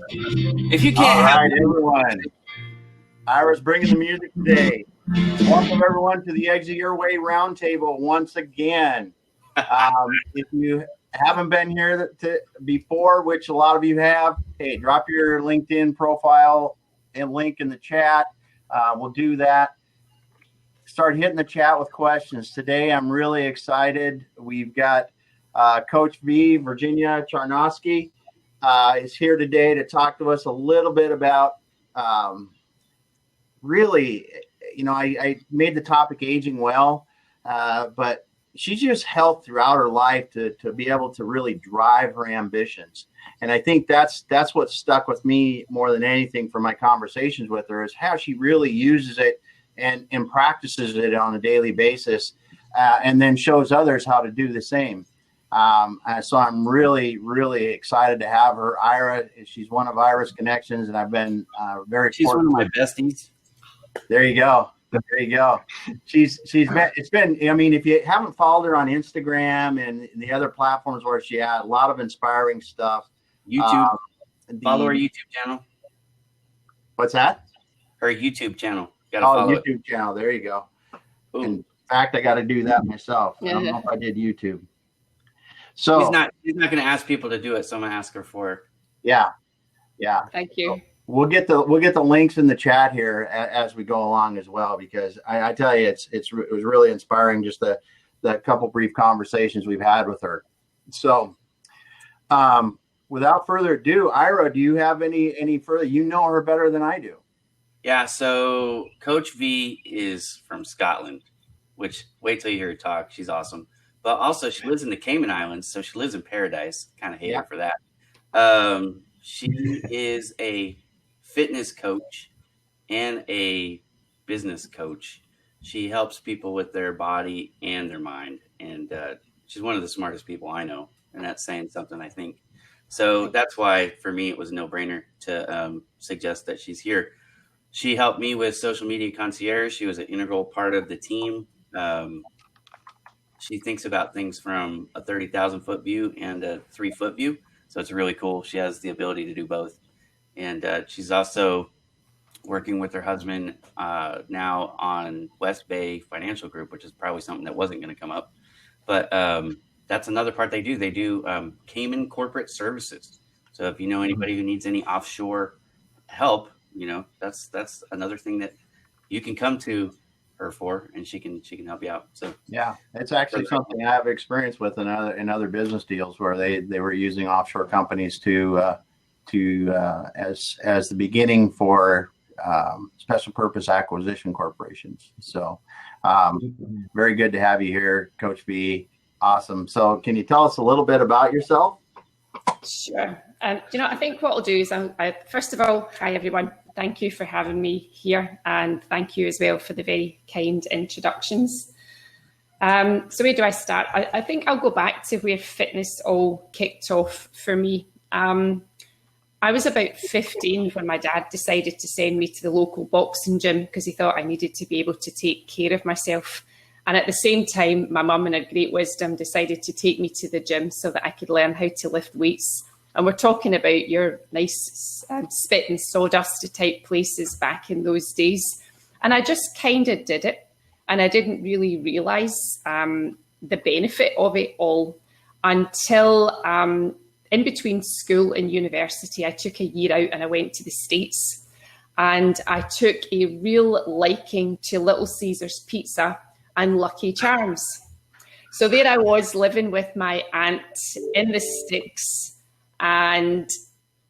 If you can't All right, everyone. Ira's bringing the music today. Welcome, everyone, to the Exit Your Way Roundtable once again. If you haven't been here before, which a lot of you have, hey, drop your LinkedIn profile and link in the chat. We'll do that. Start hitting the chat with questions. Today, I'm really excited. We've got Coach V, Virginia Czarnocki, is here today to talk to us a little bit about really, I made the topic aging well, but she's used health throughout her life to be able to really drive her ambitions. And I think that's what stuck with me more than anything from my conversations with her is how she really uses it and practices it on a daily basis, and then shows others how to do the same. So I'm really, really excited to have her. Ira, she's one of Ira's connections, and I've been very. She's one of my besties. There you go. There you go. She's been. It's been. I mean, if you haven't followed her on Instagram and the other platforms where she had a lot of inspiring stuff. YouTube. Follow her YouTube channel. What's that? Her YouTube channel. Follow YouTube channel. There you go. Ooh. In fact, I got to do that myself. I don't know if I did YouTube. So he's not going to ask people to do it, so I'm going to ask her for it. Yeah. Thank you. So we'll get the links in the chat here as we go along as well, because I tell you, it was really inspiring just the couple brief conversations we've had with her. So, without further ado, Ira, do you have any further? You know her better than I do. Yeah, so Coach V is from Scotland, which wait till you hear her talk. She's awesome. But also she lives in the Cayman Islands, so she lives in paradise. Kind of hate her for that. She is a fitness coach and a business coach. She helps people with their body and their mind. And she's one of the smartest people I know. And that's saying something, I think. So that's why, for me, it was a no-brainer to suggest that she's here. She helped me with social media concierge. She was an integral part of the team. She thinks about things from a 30,000-foot view and a 3-foot view. So it's really cool. She has the ability to do both. And she's also working with her husband now on West Bay Financial Group, which is probably something that wasn't going to come up. But that's another part they do. They do Cayman corporate services. So if you know anybody who needs any offshore help, that's another thing that you can come to her for, and she can help you out. So yeah, it's actually something I have experience with in other business deals where they were using offshore companies as the beginning for special purpose acquisition corporations. So very good to have you here, Coach V. Awesome. So can you tell us a little bit about yourself? Sure. I think what I'll do is, first of all, hi everyone. Thank you for having me here, and thank you as well for the very kind introductions. So where do I start? I think I'll go back to where fitness all kicked off for me. I was about 15 when my dad decided to send me to the local boxing gym because he thought I needed to be able to take care of myself. And at the same time, my mum, in her great wisdom, decided to take me to the gym so that I could learn how to lift weights. And we're talking about your nice spit and sawdust type places back in those days. And I just kind of did it. And I didn't really realise the benefit of it all until in between school and university, I took a year out and I went to the States. And I took a real liking to Little Caesars Pizza and Lucky Charms. So there I was living with my aunt in the sticks, and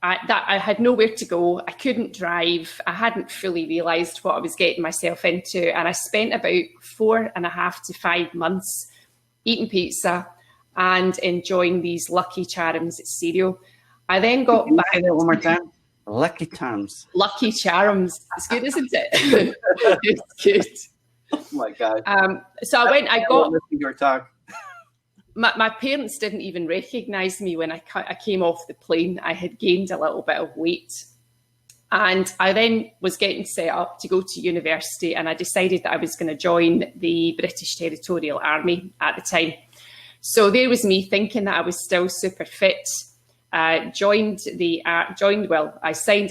I had nowhere to go. I couldn't drive. I hadn't fully realised what I was getting myself into. And I spent about 4.5 to 5 months eating pizza and enjoying these Lucky Charms cereal. I then got back. Say that one more time. Lucky Charms. Lucky Charms. It's good, isn't it? It's good. Oh my God. So I went, I got. Listening to your talk. My parents didn't even recognise me when I came off the plane. I had gained a little bit of weight. And I then was getting set up to go to university, and I decided that I was going to join the British Territorial Army at the time. So there was me thinking that I was still super fit. I signed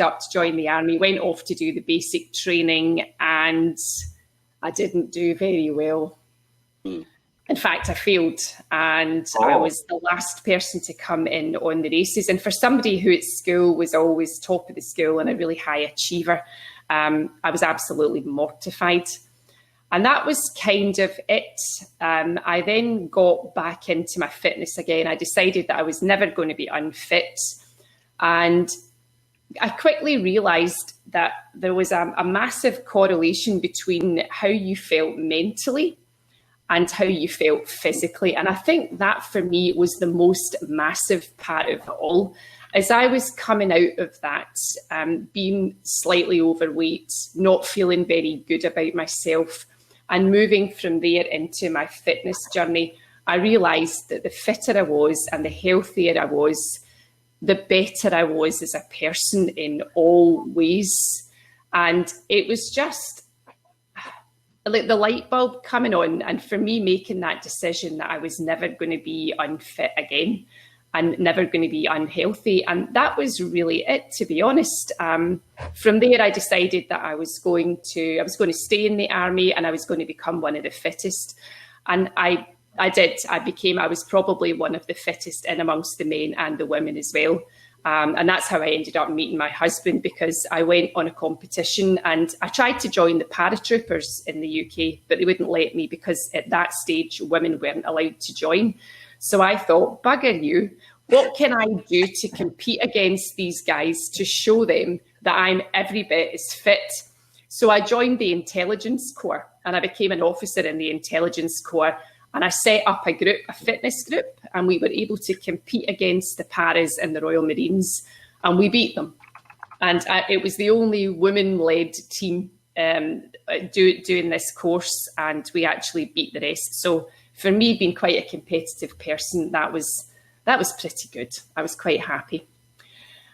up to join the army, went off to do the basic training, and I didn't do very well. In fact, I failed, and I was the last person to come in on the races. And for somebody who at school was always top of the school and a really high achiever, I was absolutely mortified. And that was kind of it. I then got back into my fitness again. I decided that I was never going to be unfit. And I quickly realised that there was a massive correlation between how you felt mentally and how you felt physically. And I think that for me was the most massive part of it all. As I was coming out of that, being slightly overweight, not feeling very good about myself, and moving from there into my fitness journey, I realised that the fitter I was and the healthier I was, the better I was as a person in all ways. And it was just like the light bulb coming on, and for me making that decision that I was never going to be unfit again and never going to be unhealthy. And that was really it, to be honest. From there, I decided that I was going to stay in the army, and I was going to become one of the fittest. And I did. I was probably one of the fittest in amongst the men and the women as well. And that's how I ended up meeting my husband, because I went on a competition and I tried to join the paratroopers in the UK, but they wouldn't let me because at that stage, women weren't allowed to join. So I thought, bugger you, what can I do to compete against these guys to show them that I'm every bit as fit? So I joined the intelligence corps, and I became an officer in the intelligence corps. And I set up a fitness group, and we were able to compete against the Paras and the Royal Marines, and we beat them. And it was the only women-led team doing this course, and we actually beat the rest. So for me, being quite a competitive person, that was pretty good. I was quite happy.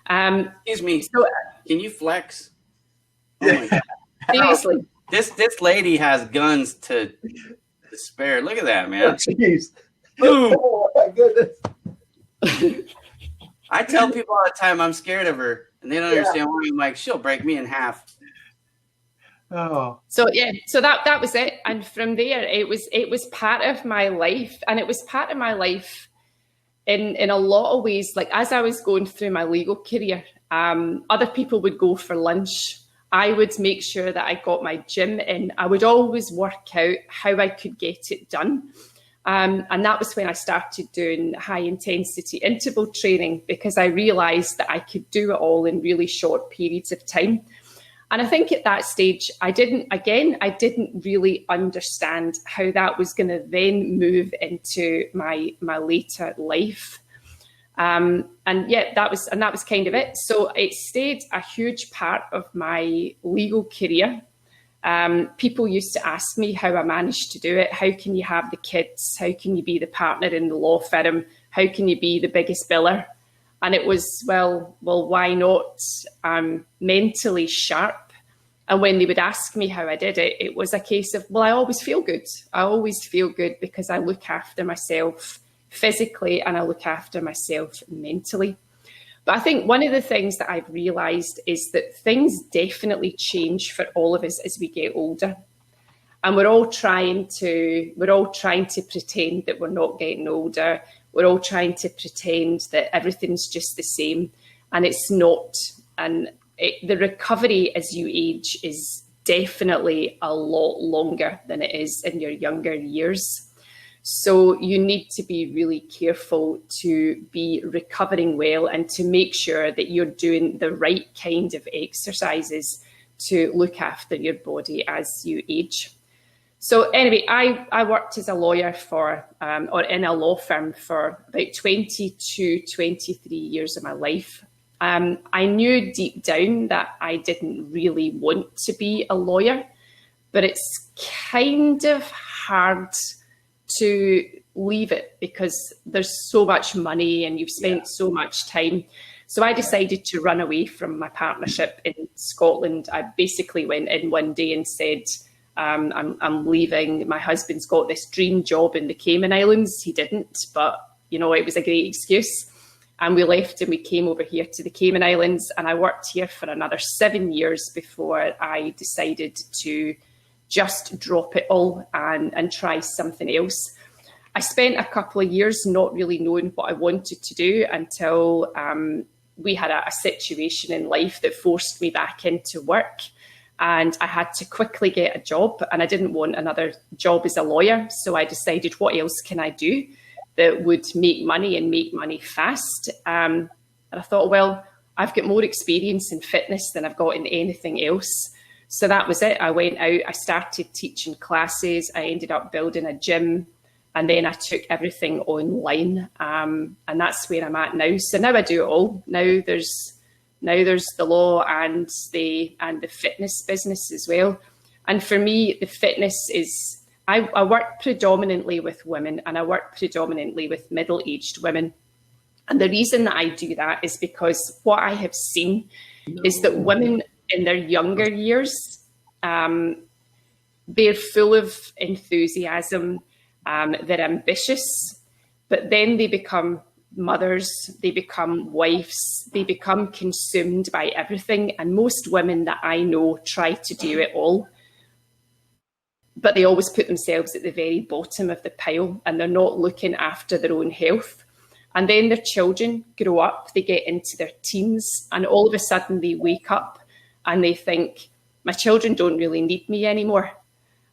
Excuse me. So, can you flex? Oh my God. Seriously. This lady has guns to spare. Look at that, man. Jeez. Boom. Oh my goodness. I tell people all the time I'm scared of her, and they don't understand why. I'm like, she'll break me in half. Oh. So that was it. And from there, it was part of my life, and it was part of my life in a lot of ways. Like as I was going through my legal career, other people would go for lunch. I would make sure that I got my gym in. I would always work out how I could get it done. And that was when I started doing high intensity interval training, because I realized that I could do it all in really short periods of time. And I think at that stage, I didn't really understand how that was going to then move into my later life. And that was kind of it. So it stayed a huge part of my legal career. People used to ask me how I managed to do it. How can you have the kids? How can you be the partner in the law firm? How can you be the biggest biller? And it was, well, why not? I'm mentally sharp. And when they would ask me how I did it, it was a case of, well, I always feel good. I always feel good because I look after myself physically and I look after myself mentally. But I think one of the things that I've realised is that things definitely change for all of us as we get older. And we're all trying to pretend that we're not getting older. We're all trying to pretend that everything's just the same, and it's not. And the recovery as you age is definitely a lot longer than it is in your younger years. So you need to be really careful to be recovering well and to make sure that you're doing the right kind of exercises to look after your body as you age. So anyway, I worked as a lawyer or in a law firm for about 22, 23 years of my life. I knew deep down that I didn't really want to be a lawyer, but it's kind of hard to leave it because there's so much money and you've spent so much time. So I decided to run away from my partnership in Scotland. I basically went in one day and said, I'm leaving. My husband's got this dream job in the Cayman Islands. He didn't, but it was a great excuse. And we left and we came over here to the Cayman Islands, and I worked here for another 7 years before I decided to just drop it all and try something else. I spent a couple of years not really knowing what I wanted to do until we had a situation in life that forced me back into work, and I had to quickly get a job, and I didn't want another job as a lawyer. So I decided, what else can I do that would make money and make money fast? And I thought, well, I've got more experience in fitness than I've got in anything else. So that was it. I went out, I started teaching classes, I ended up building a gym, and then I took everything online. And that's where I'm at now. So now I do it all. Now there's the law and the fitness business as well. And for me, the fitness is, I work predominantly with women, and I work predominantly with middle-aged women. And the reason that I do that is because what I have seen is that women in their younger years, they're full of enthusiasm, they're ambitious, but then they become mothers, they become wives, they become consumed by everything. And most women that I know try to do it all, but they always put themselves at the very bottom of the pile, and they're not looking after their own health. And then their children grow up, they get into their teens, and all of a sudden they wake up and they think, my children don't really need me anymore.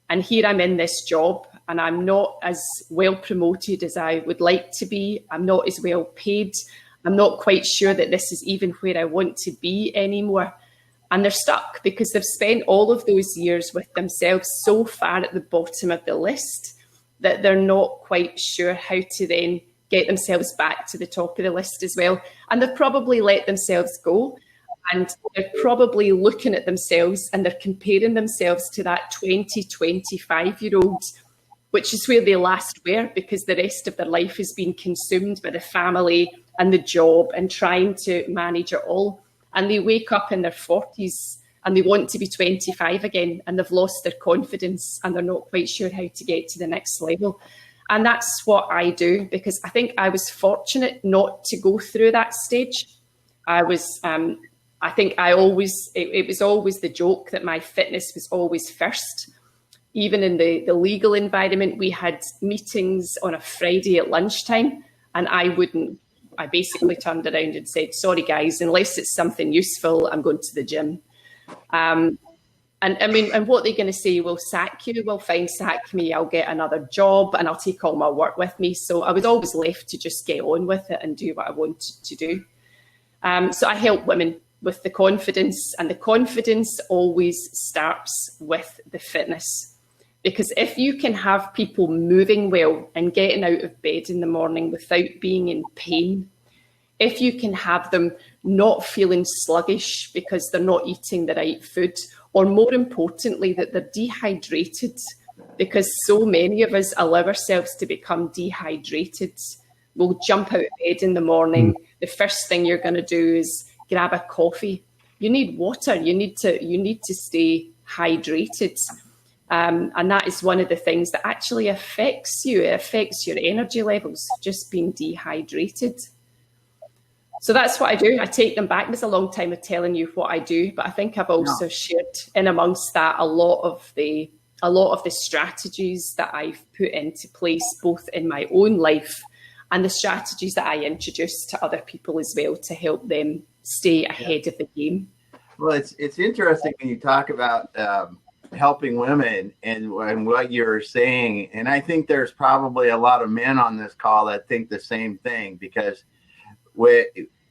And here I'm in this job, and I'm not as well promoted as I would like to be. I'm not as well paid. I'm not quite sure that this is even where I want to be anymore. And they're stuck because they've spent all of those years with themselves so far at the bottom of the list that they're not quite sure how to then get themselves back to the top of the list as well. And they've probably let themselves go, and they're probably looking at themselves and they're comparing themselves to that 20, 25-year-old, which is where they last were, because the rest of their life has been consumed by the family and the job and trying to manage it all. And they wake up in their 40s and they want to be 25 again, and they've lost their confidence and they're not quite sure how to get to the next level. And that's what I do, because I think I was fortunate not to go through that stage. I was, I think it was always the joke that my fitness was always first. Even in the legal environment, we had meetings on a Friday at lunchtime, and I basically turned around and said, sorry guys, unless it's something useful, I'm going to the gym. And I mean, and what they're going to say, we'll sack you, well fine, sack me, I'll get another job and I'll take all my work with me. So I was always left to just get on with it and do what I wanted to do. So I help women with the confidence, and the confidence always starts with the fitness. Because if you can have people moving well and getting out of bed in the morning without being in pain, if you can have them not feeling sluggish because they're not eating the right food, or more importantly, that they're dehydrated, because so many of us allow ourselves to become dehydrated. We'll jump out of bed in the morning. The first thing you're going to do is grab a coffee. You need water. You need to stay hydrated. And that is one of the things that actually affects you. It affects your energy levels, just being dehydrated. So that's what I do. I take them back. There's a long time of telling you what I do, but I think I've also shared in amongst that a lot of the strategies that I've put into place, both in my own life and the strategies that I introduce to other people as well, to help them stay ahead of the game. Well, it's interesting when you talk about helping women and what you're saying. And I think there's probably a lot of men on this call that think the same thing, because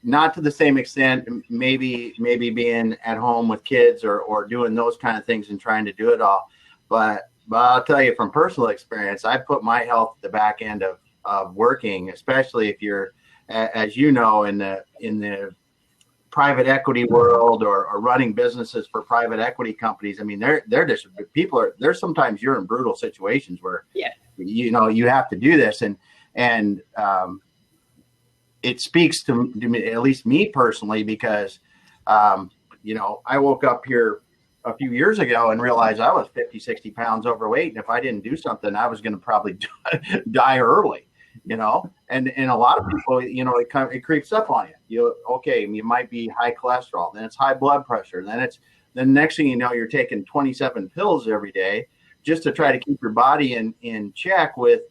not to the same extent, maybe being at home with kids or doing those kind of things and trying to do it all. But I'll tell you from personal experience, I put my health at the back end of working, especially if you're, as you know, in the private equity world or running businesses for private equity companies. I mean, they're just there's sometimes you're in brutal situations where, you have to do this. And it speaks to me, at least me personally, because, I woke up here a few years ago and realized I was 50, 60 pounds overweight. And if I didn't do something, I was going to probably die early, and a lot of people, it creeps up on you. You might be high cholesterol, then it's high blood pressure, then next thing you know, you're taking 27 pills every day just to try to keep your body in check with,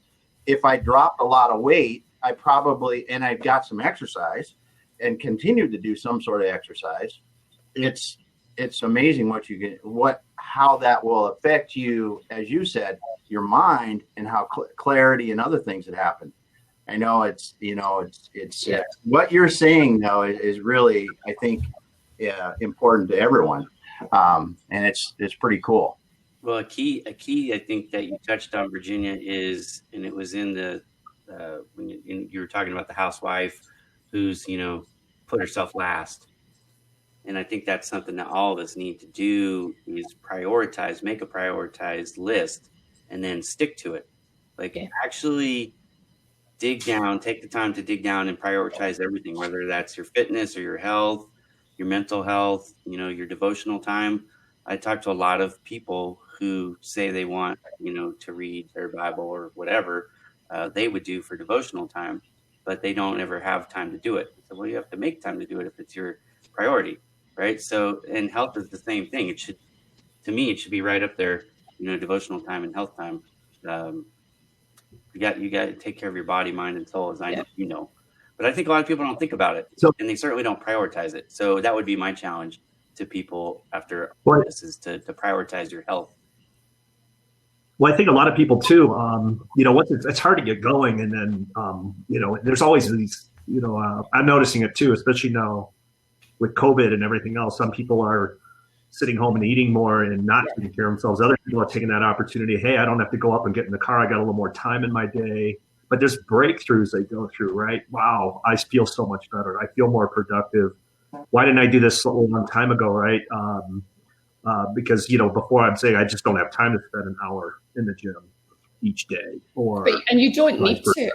if I dropped a lot of weight, and I've got some exercise and continue to do some sort of exercise, it's amazing how that will affect you, as you said, your mind, and how clarity and other things that happen. I know it's what you're saying though is really, I think, important to everyone. And it's pretty cool. Well, a key I think that you touched on, Virginia, is, and it was in the when you were talking about the housewife who's put herself last, and I think that's something that all of us need to do, is make a prioritized list and then stick to it. Actually dig down, take the time to dig down and prioritize everything, whether that's your fitness or your health, your mental health, your devotional time. I talk to a lot of people who say they want, to read their Bible or whatever they would do for devotional time, but they don't ever have time to do it. So, well, you have to make time to do it if it's your priority, right? So, and health is the same thing. It should be right up there, devotional time and health time. You got to take care of your body, mind, and soul, as I know. But I think a lot of people don't think about it, and they certainly don't prioritize it. So that would be my challenge to people after this, is to prioritize your health. Well, I think a lot of people too, it's hard to get going. And then, there's always these, I'm noticing it too, especially now with COVID and everything else. Some people are sitting home and eating more and not taking care of themselves. Other people are taking that opportunity. Hey, I don't have to go up and get in the car. I got a little more time in my day. But there's breakthroughs they go through, right? Wow, I feel so much better. I feel more productive. Why didn't I do this a long time ago, right? Because, before I'd say I just don't have time to spend an hour in the gym each day. And you don't need to.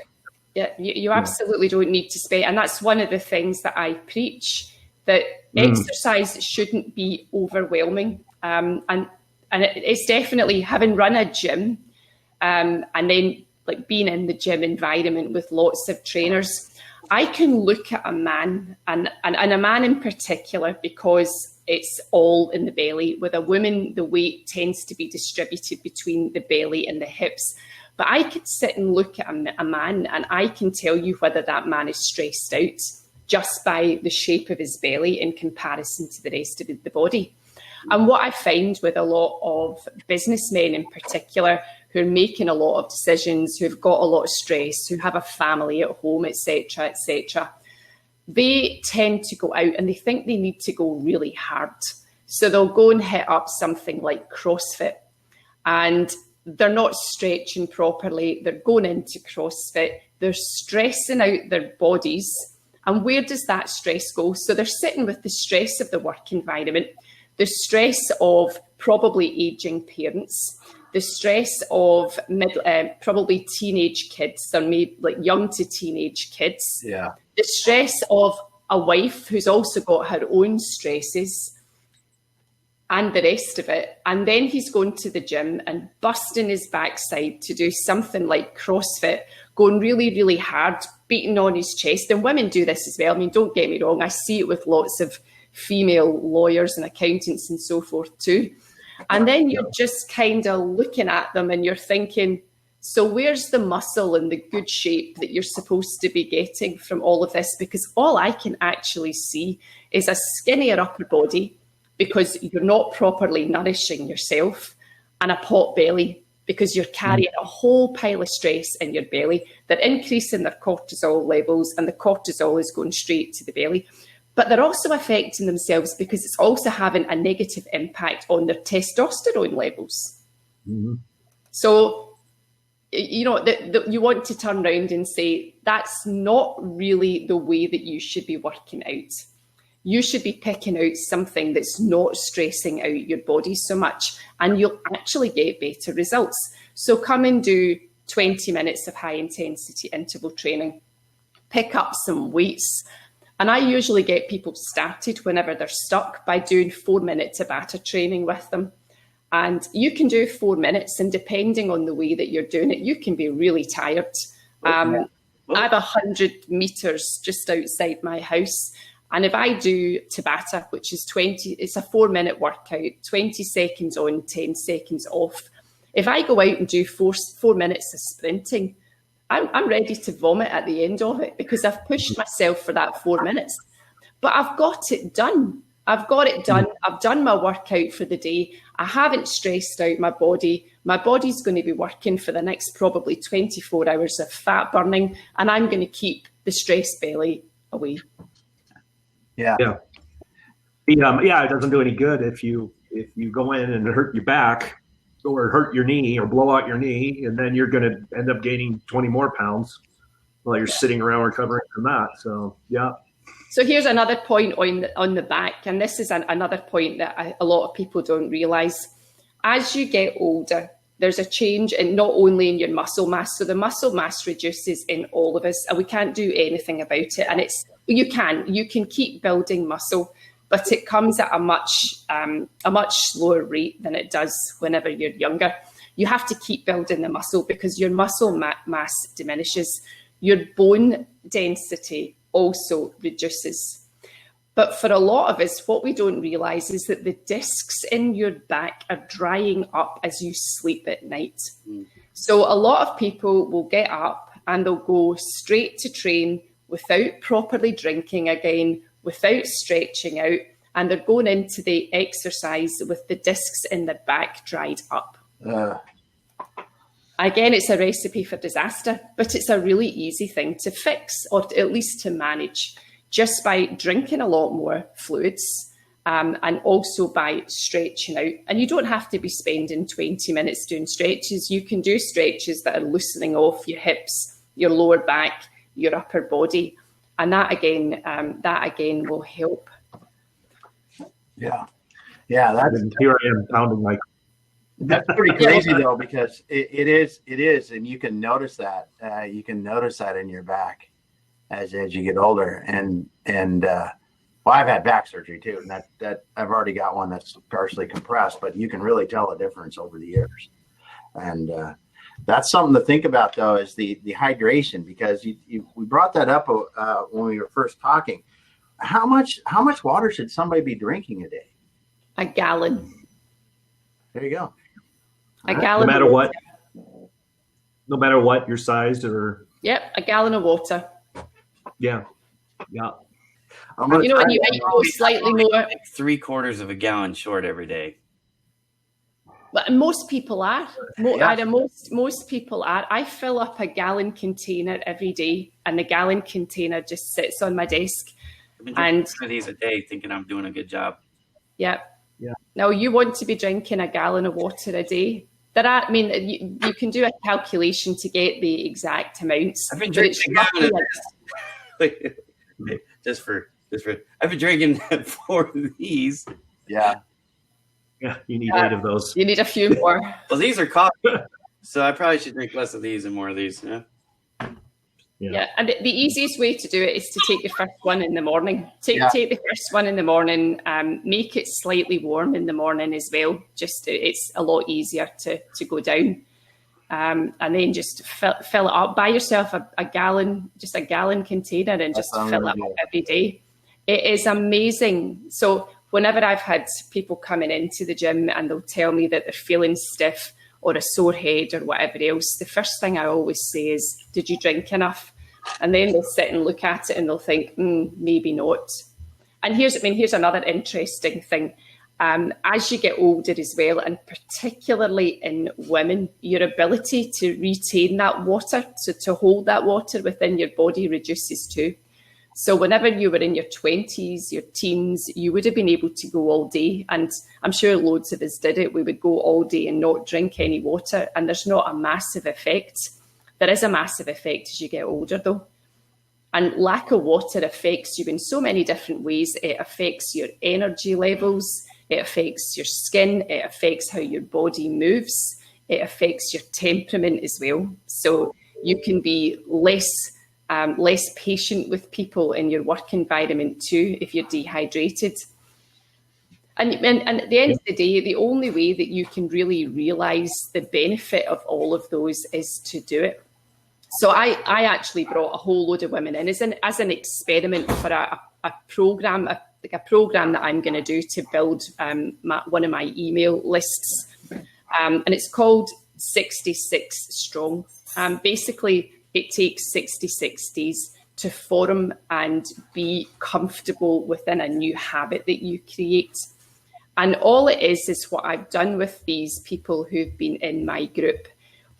Yeah, you absolutely don't need to spend. And that's one of the things that I preach, that exercise shouldn't be overwhelming. And it's definitely, having run a gym and then being in the gym environment with lots of trainers, I can look at a man, and a man in particular, because it's all in the belly. With a woman, the weight tends to be distributed between the belly and the hips. But I could sit and look at a man, and I can tell you whether that man is stressed out just by the shape of his belly in comparison to the rest of the body. And what I find with a lot of businessmen in particular, who are making a lot of decisions, who've got a lot of stress, who have a family at home, etc., they tend to go out and they think they need to go really hard. So they'll go and hit up something like CrossFit, and they're not stretching properly. They're going into CrossFit. They're stressing out their bodies. And where does that stress go? So they're sitting with the stress of the work environment, the stress of probably aging parents, the stress of probably teenage kids, or maybe young to teenage kids. Yeah. The stress of a wife who's also got her own stresses, and the rest of it. And then he's going to the gym and busting his backside to do something like CrossFit, going really, really hard, beating on his chest. And women do this as well. I mean, don't get me wrong. I see it with lots of female lawyers and accountants and so forth too. And then you're just kind of looking at them and you're thinking, so where's the muscle and the good shape that you're supposed to be getting from all of this? Because all I can actually see is a skinnier upper body, because you're not properly nourishing yourself, and a pot belly, because you're carrying a whole pile of stress in your belly. They're increasing their cortisol levels, and the cortisol is going straight to the belly. But they're also affecting themselves because it's also having a negative impact on their testosterone levels. Mm-hmm. So, you want to turn around and say, that's not really the way that you should be working out. You should be picking out something that's not stressing out your body so much, and you'll actually get better results. So come and do 20 minutes of high intensity interval training, pick up some weights. And I usually get people started whenever they're stuck by doing 4-minute Tabata training with them. And you can do 4 minutes, and depending on the way that you're doing it, you can be really tired. I have 100 meters just outside my house. And if I do Tabata, which is it's a 4-minute workout, 20 seconds on, 10 seconds off. If I go out and do four minutes of sprinting, I'm ready to vomit at the end of it because I've pushed myself for that 4 minutes. But I've got it done. I've done my workout for the day. I haven't stressed out my body. My body's going to be working for the next probably 24 hours of fat burning, and I'm going to keep the stress belly away. Yeah. It doesn't do any good if you go in and hurt your back or hurt your knee or blow out your knee, and then you're going to end up gaining 20 more pounds while you're sitting around recovering from that. So, yeah. So here's another point on the back, and this is another point that a lot of people don't realise. As you get older, there's a change in not only in your muscle mass, so the muscle mass reduces in all of us, and we can't do anything about it. And you can keep building muscle, but it comes at a much slower rate than it does whenever you're younger. You have to keep building the muscle because your muscle mass diminishes. Your bone density also reduces. But for a lot of us, what we don't realise is that the discs in your back are drying up as you sleep at night. So a lot of people will get up and they'll go straight to train without properly drinking again, without stretching out, and they're going into the exercise with the discs in the back dried up. Again, it's a recipe for disaster, but it's a really easy thing to fix, or at least to manage, just by drinking a lot more fluids and also by stretching out. And you don't have to be spending 20 minutes doing stretches. You can do stretches that are loosening off your hips, your lower back, your upper body. And that again will help. Yeah. Here I am pounding my. That's pretty crazy though, because it is, and you can notice that. You can notice that in your back as you get older. And I've had back surgery too, and that I've already got one that's partially compressed, but you can really tell a difference over the years. And that's something to think about though, is the hydration, because we brought that up when we were first talking. How much water should somebody be drinking a day? A gallon. There you go. A gallon. No matter what your size or. Yep, a gallon of water. Yeah. You know, when you might go slightly more. Like 3/4 of a gallon short every day. But most people are. Most people are. I fill up a gallon container every day, and the gallon container just sits on my desk. I've been drinking 2 of these a day, thinking I'm doing a good job. Yep. Yeah. Now you want to be drinking a gallon of water a day. You can do a calculation to get the exact amounts. I've been drinking I've been drinking 4 of these. Yeah. Yeah, you need 8 of those. You need a few more. Well, these are coffee, so I probably should drink less of these and more of these. Yeah, and the easiest way to do it is to take the first one in the morning. Take the first one in the morning. Make it slightly warm in the morning as well. Just it's a lot easier to go down, and then just fill it up. Buy yourself a gallon container, and just fill it up every day. It is amazing. So whenever I've had people coming into the gym and they'll tell me that they're feeling stiff or a sore head or whatever else, the first thing I always say is, did you drink enough? And then they'll sit and look at it and they'll think, maybe not. And here's another interesting thing. As you get older as well, and particularly in women, your ability to retain that water, to hold that water within your body reduces too. So whenever you were in your 20s, your teens, you would have been able to go all day. And I'm sure loads of us did it. We would go all day and not drink any water. And there's not a massive effect. There is a massive effect as you get older, though. And lack of water affects you in so many different ways. It affects your energy levels. It affects your skin. It affects how your body moves. It affects your temperament as well. So you can be less patient with people in your work environment too if you're dehydrated. And at the end of the day, the only way that you can really realise the benefit of all of those is to do it. So I actually brought a whole load of women in as an experiment for a program, like a program that I'm going to do to build one of my email lists. And it's called 66 Strong. Basically, it takes 66 days to form and be comfortable within a new habit that you create. And all it is what I've done with these people who've been in my group.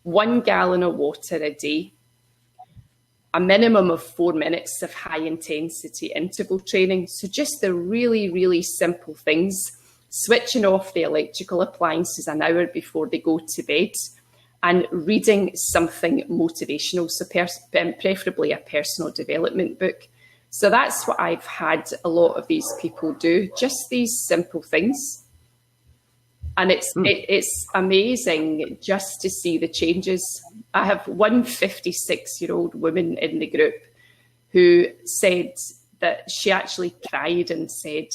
1 gallon of water a day, a minimum of 4 minutes of high intensity interval training. So just the really, really simple things, switching off the electrical appliances an hour before they go to bed, and reading something motivational, so preferably a personal development book. So that's what I've had a lot of these people do, just these simple things. And it's amazing just to see the changes. I have one 56-year-old woman in the group who said that she actually cried and said,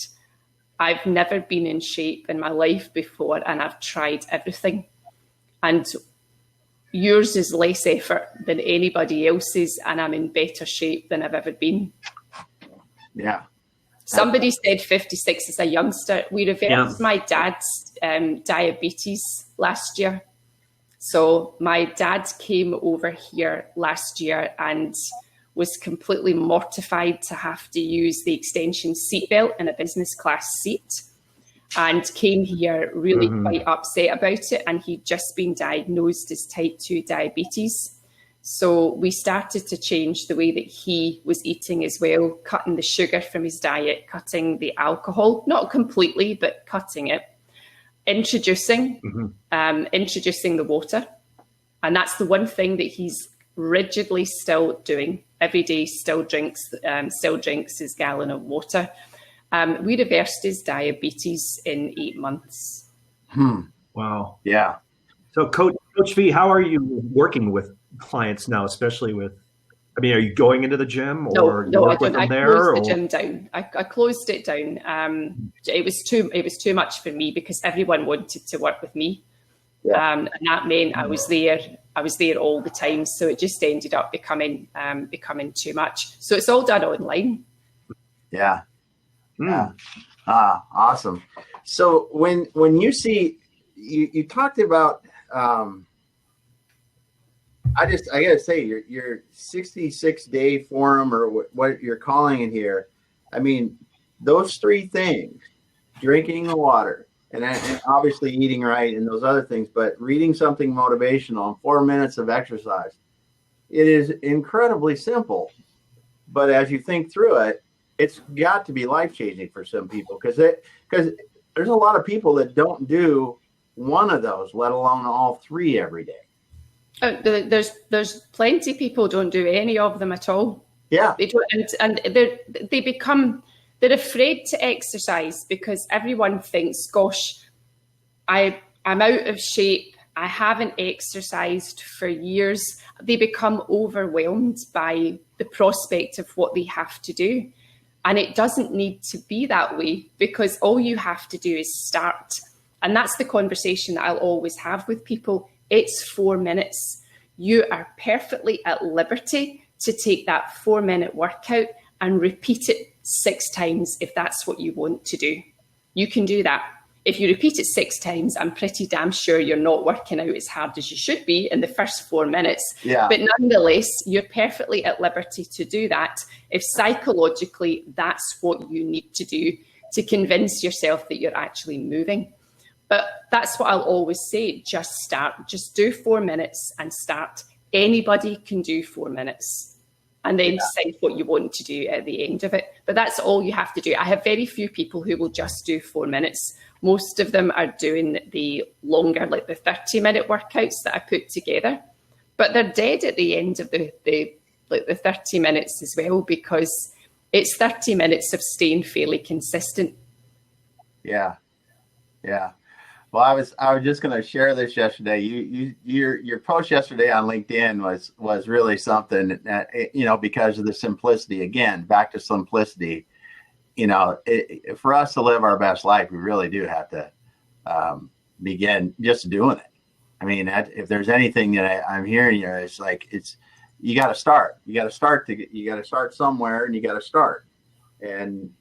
I've never been in shape in my life before and I've tried everything. And yours is less effort than anybody else's and I'm in better shape than I've ever been. Yeah. Somebody said 56 as a youngster. We reversed my dad's diabetes last year. So my dad came over here last year and was completely mortified to have to use the extension seatbelt in a business class seat, and came here really quite upset about it. And he'd just been diagnosed as type 2 diabetes. So we started to change the way that he was eating as well, cutting the sugar from his diet, cutting the alcohol, not completely, but cutting it, introducing the water. And that's the one thing that he's rigidly still doing. Every day still drinks his gallon of water. We reversed his diabetes in 8 months. Wow. Yeah. So Coach V, how are you working with clients now, especially with, I mean, are you going into the gym or no, work with them there? I closed the gym down. I closed it down. It was too much for me because everyone wanted to work with me. Yeah. And that meant I was there all the time. So it just ended up becoming too much. So it's all done online. Yeah. Yeah. Awesome. So when you see, you talked about, I gotta say your 66-day forum, or what you're calling it here. I mean, those 3 things: drinking the water, and obviously eating right, and those other things. But reading something motivational and 4 minutes of exercise. It is incredibly simple, but as you think through it, it's got to be life-changing for some people, because there's a lot of people that don't do one of those, let alone all 3 every day. There's plenty of people don't do any of them at all. Yeah, they don't, and they're afraid to exercise because everyone thinks, "Gosh, I'm out of shape. I haven't exercised for years." They become overwhelmed by the prospect of what they have to do, and it doesn't need to be that way, because all you have to do is start. And that's the conversation that I'll always have with people. It's 4 minutes. You are perfectly at liberty to take that 4-minute workout and repeat it 6 times if that's what you want to do. You can do that. If you repeat it 6 times, I'm pretty damn sure you're not working out as hard as you should be in the first 4 minutes. Yeah. But nonetheless, you're perfectly at liberty to do that if psychologically that's what you need to do to convince yourself that you're actually moving. But that's what I'll always say. Just start. Just do 4 minutes and start. Anybody can do 4 minutes, and then decide what you want to do at the end of it. But that's all you have to do. I have very few people who will just do 4 minutes. Most of them are doing the longer, like the 30-minute workouts that I put together. But they're dead at the end of the 30 minutes as well, because it's 30 minutes of staying fairly consistent. Yeah. Yeah. Well, I was just going to share this yesterday. Your post yesterday on LinkedIn was really something that, because of the simplicity. Again, back to simplicity. For us to live our best life, we really do have to begin just doing it. I mean, if there's anything that I'm hearing here, it's like you got to start. You got to start somewhere, and you got to start and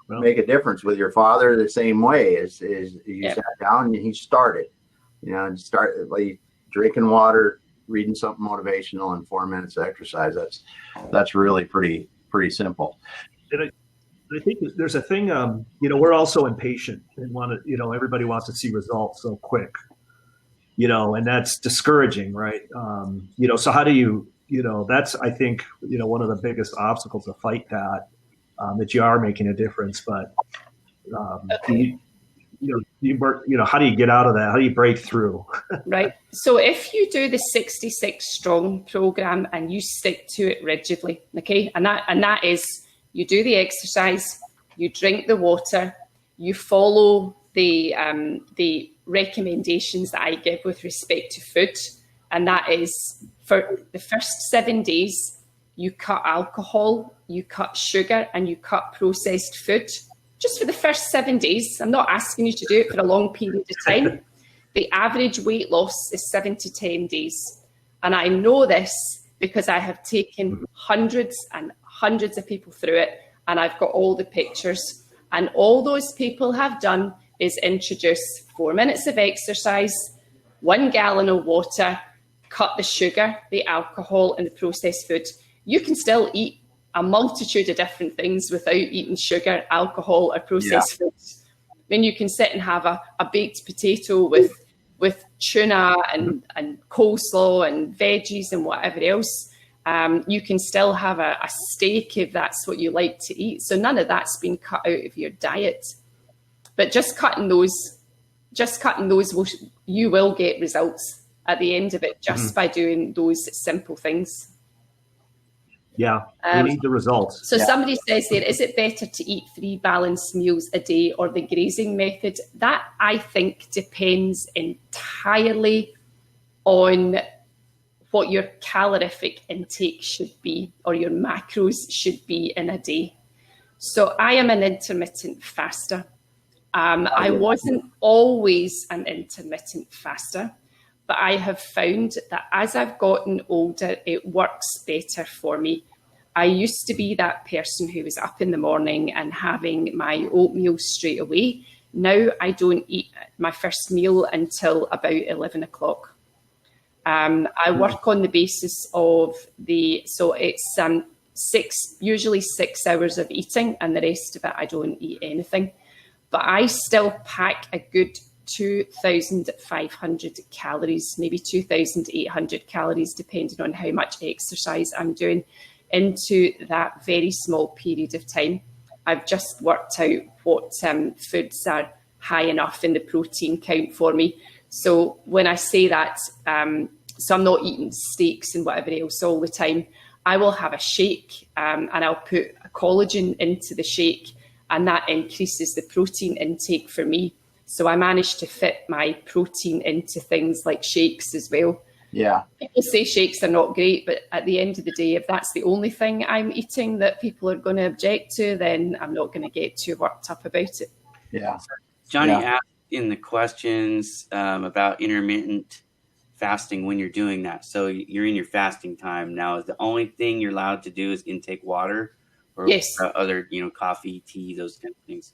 make a difference. With your father, the same way is you sat down and he started, and start like drinking water, reading something motivational, and 4 minutes of exercise. That's really pretty simple. And I think there's a thing, we're also impatient and everybody wants to see results so quick, and that's discouraging, right? So how do you, that's, I think, one of the biggest obstacles to fight that you are making a difference, but how do you get out of that? How do you break through? Right. So if you do the 66 strong program and you stick to it rigidly, okay, and that is, you do the exercise, you drink the water, you follow the recommendations that I give with respect to food, and that is for the first 7 days, you cut alcohol, you cut sugar, and you cut processed food. Just for the first 7 days. I'm not asking you to do it for a long period of time. The average weight loss is 7 to 10 days. And I know this because I have taken hundreds and hundreds of people through it, and I've got all the pictures. And all those people have done is introduce 4 minutes of exercise, 1 gallon of water, cut the sugar, the alcohol, and the processed food. You can still eat a multitude of different things without eating sugar, alcohol, or processed foods. Then you can sit and have a baked potato with tuna and coleslaw and veggies and whatever else. You can still have a steak if that's what you like to eat. So none of that's been cut out of your diet. But just cutting those, you will get results at the end of it just by doing those simple things. Yeah, we need the results. So somebody says there, is it better to eat 3 balanced meals a day or the grazing method? That, I think, depends entirely on what your calorific intake should be or your macros should be in a day. So I am an intermittent faster. I wasn't always an intermittent faster, but I have found that as I've gotten older, it works better for me. I used to be that person who was up in the morning and having my oatmeal straight away. Now I don't eat my first meal until about 11 o'clock. I work on the basis of so it's usually 6 hours of eating, and the rest of it I don't eat anything. But I still pack a good 2,500 calories, maybe 2,800 calories, depending on how much exercise I'm doing, into that very small period of time. I've just worked out what foods are high enough in the protein count for me. So when I say that, so I'm not eating steaks and whatever else all the time, I will have a shake and I'll put a collagen into the shake, and that increases the protein intake for me. So I managed to fit my protein into things like shakes as well. Yeah. People say shakes are not great, but at the end of the day, if that's the only thing I'm eating that people are going to object to, then I'm not going to get too worked up about it. Yeah. Johnny asked in the questions about intermittent fasting when you're doing that. So you're in your fasting time now. Is the only thing you're allowed to do is intake water, or yes, other, coffee, tea, those kind of things?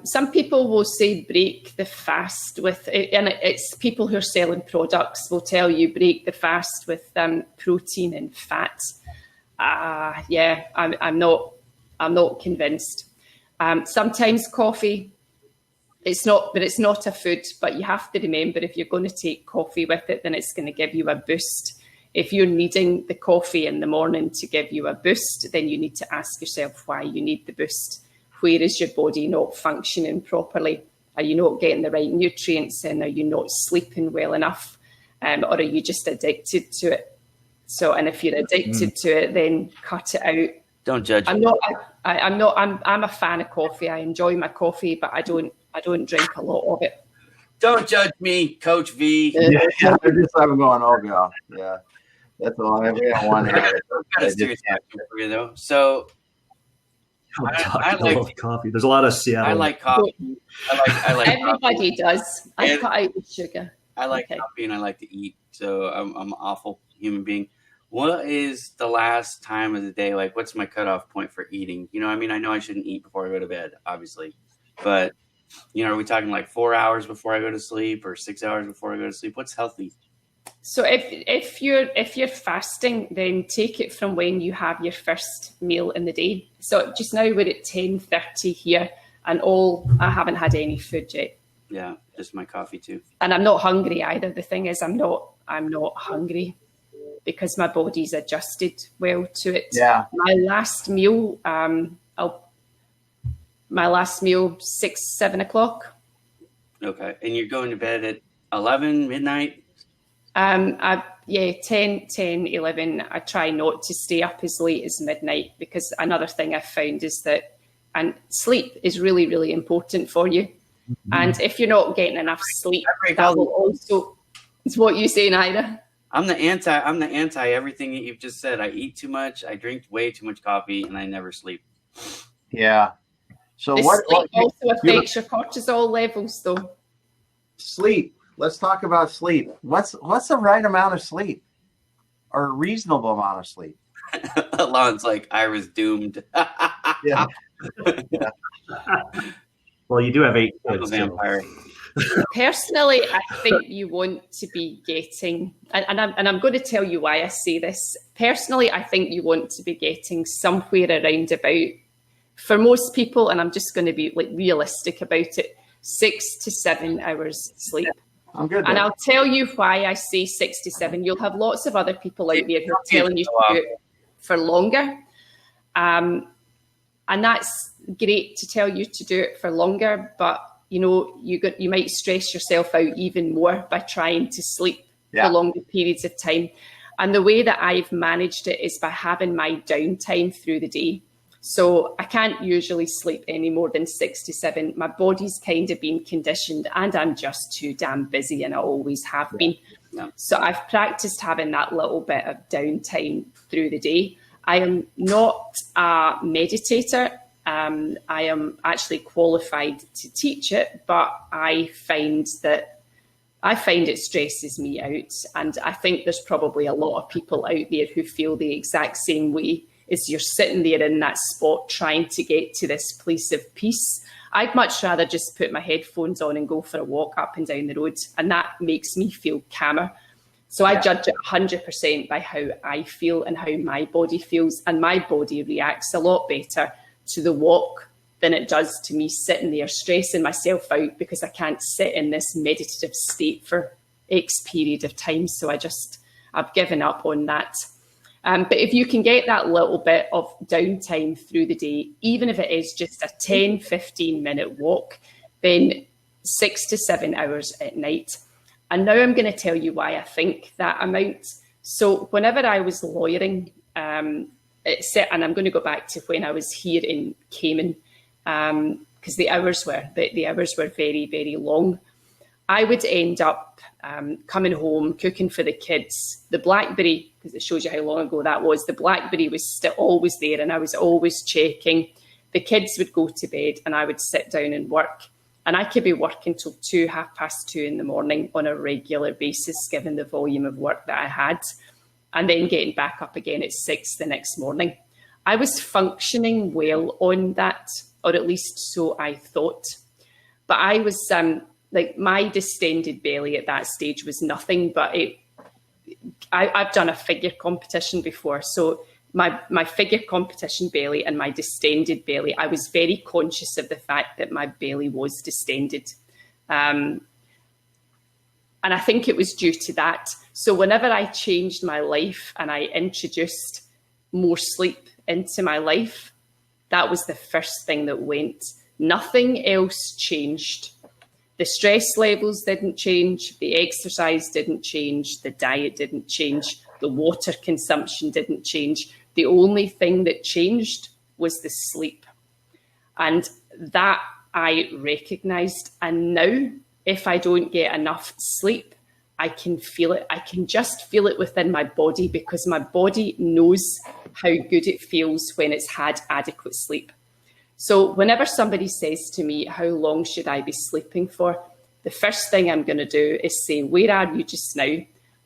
Some people will say break the fast with, and it's people who are selling products will tell you break the fast with protein and fat. I'm not convinced. Sometimes coffee, it's not a food, but you have to remember if you're going to take coffee with it, then it's going to give you a boost. If you're needing the coffee in the morning to give you a boost, then you need to ask yourself why you need the boost. Where is your body not functioning properly? Are you not getting the right nutrients in? Are you not sleeping well enough? Or are you just addicted to it? So, and if you're addicted to it, then cut it out. Don't judge. I'm a fan of coffee. I enjoy my coffee, but I don't drink a lot of it. Don't judge me, Coach V. Yeah, I'm just going, oh god, yeah. That's all. I have one habit. Got a serious question for you though. So I like coffee. There's a lot of Seattle. I like coffee. I like everybody coffee. Does. I cut out the sugar. I like coffee and I like to eat. So I'm an awful human being. what is the last time of the day? Like, what's my cutoff point for eating? You know, I mean, I know I shouldn't eat before I go to bed, obviously, but you know, are we talking like 4 hours before I go to sleep or 6 hours before I go to sleep? What's healthy? So if you're fasting, then take it from when you have your first meal in the day. So just now we're at 10:30 here, and I haven't had any food yet. Yeah, just my coffee too. And I'm not hungry either. The thing is, I'm not hungry because my body's adjusted well to it. Yeah. My last meal, 6, 7 o'clock. Okay, and you're going to bed at 11 midnight. 10, 11. I try not to stay up as late as midnight, because another thing I've found is that, and sleep is really, really important for you. Mm-hmm. And if you're not getting enough sleep, that will also, it's what you say, Ida. I'm the anti everything that you've just said. I eat too much, I drink way too much coffee, and I never sleep. Yeah. So sleep also affects your cortisol levels, though. Sleep. Let's talk about sleep. What's the right amount of sleep, or a reasonable amount of sleep? Alon's like, Ira's doomed. Yeah. Well, you do have 8 kids. Vampire. Personally, I think you want to be getting, and I'm going to tell you why I say this. Personally, I think you want to be getting somewhere around about, for most people, and I'm just going to be like realistic about it, 6 to 7 hours sleep. I'm good. And I'll tell you why I say 6 to 7. You'll have lots of other people out there who are telling you to do it for longer. And that's great to tell you to do it for longer, but you know, you might stress yourself out even more by trying to sleep for longer periods of time. And the way that I've managed it is by having my downtime through the day. So I can't usually sleep any more than 6 to 7. My body's kind of been conditioned, and I'm just too damn busy, and I always have been. Yeah. So I've practiced having that little bit of downtime through the day. I am not a meditator. I am actually qualified to teach it, but I find it stresses me out. And I think there's probably a lot of people out there who feel the exact same way. Is you're sitting there in that spot trying to get to this place of peace. I'd much rather just put my headphones on and go for a walk up and down the road, and that makes me feel calmer. So I judge it 100% by how I feel and how my body feels, and my body reacts a lot better to the walk than it does to me sitting there stressing myself out because I can't sit in this meditative state for X period of time. So I've given up on that. But if you can get that little bit of downtime through the day, even if it is just a 10, 15-minute walk, then 6 to 7 hours at night. And now I'm going to tell you why I think that amount. So whenever I was lawyering, and I'm going to go back to when I was here in Cayman, because the hours were very, very long. I would end up coming home, cooking for the kids. The BlackBerry, because it shows you how long ago that was, the BlackBerry was still always there, and I was always checking. The kids would go to bed, and I would sit down and work. And I could be working till 2:30 in the morning on a regular basis, given the volume of work that I had, and then getting back up again at 6 the next morning. I was functioning well on that, or at least so I thought. But I was like, my distended belly at that stage was nothing, but I've done a figure competition before. So my figure competition belly and my distended belly, I was very conscious of the fact that my belly was distended. And I think it was due to that. So whenever I changed my life and I introduced more sleep into my life, that was the first thing that went. Nothing else changed. The stress levels didn't change. The exercise didn't change. The diet didn't change. The water consumption didn't change. The only thing that changed was the sleep. And that I recognized. And now, if I don't get enough sleep, I can feel it. I can just feel it within my body, because my body knows how good it feels when it's had adequate sleep. So whenever somebody says to me, how long should I be sleeping for? The first thing I'm going to do is say, where are you just now?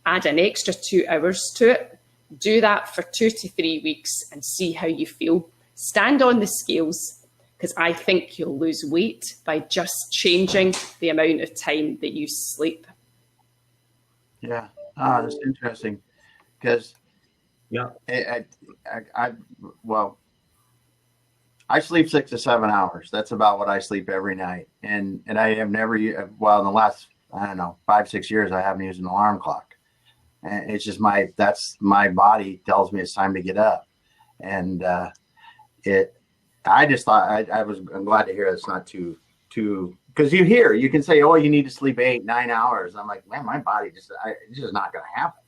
Add an extra 2 hours to it, Do that for 2 to 3 weeks and see how you feel. Stand on the scales, because I think you'll lose weight by just changing the amount of time that you sleep. Yeah, that's interesting, because I sleep 6 to 7 hours. That's about what I sleep every night, and I have never, well, in the last, I don't know, 5-6 years, I haven't used an alarm clock. And it's just that's my body tells me it's time to get up. And I just thought, I'm glad to hear it's not too, because you can say, oh, you need to sleep 8-9 hours. I'm like, man, my body it's just not going to happen.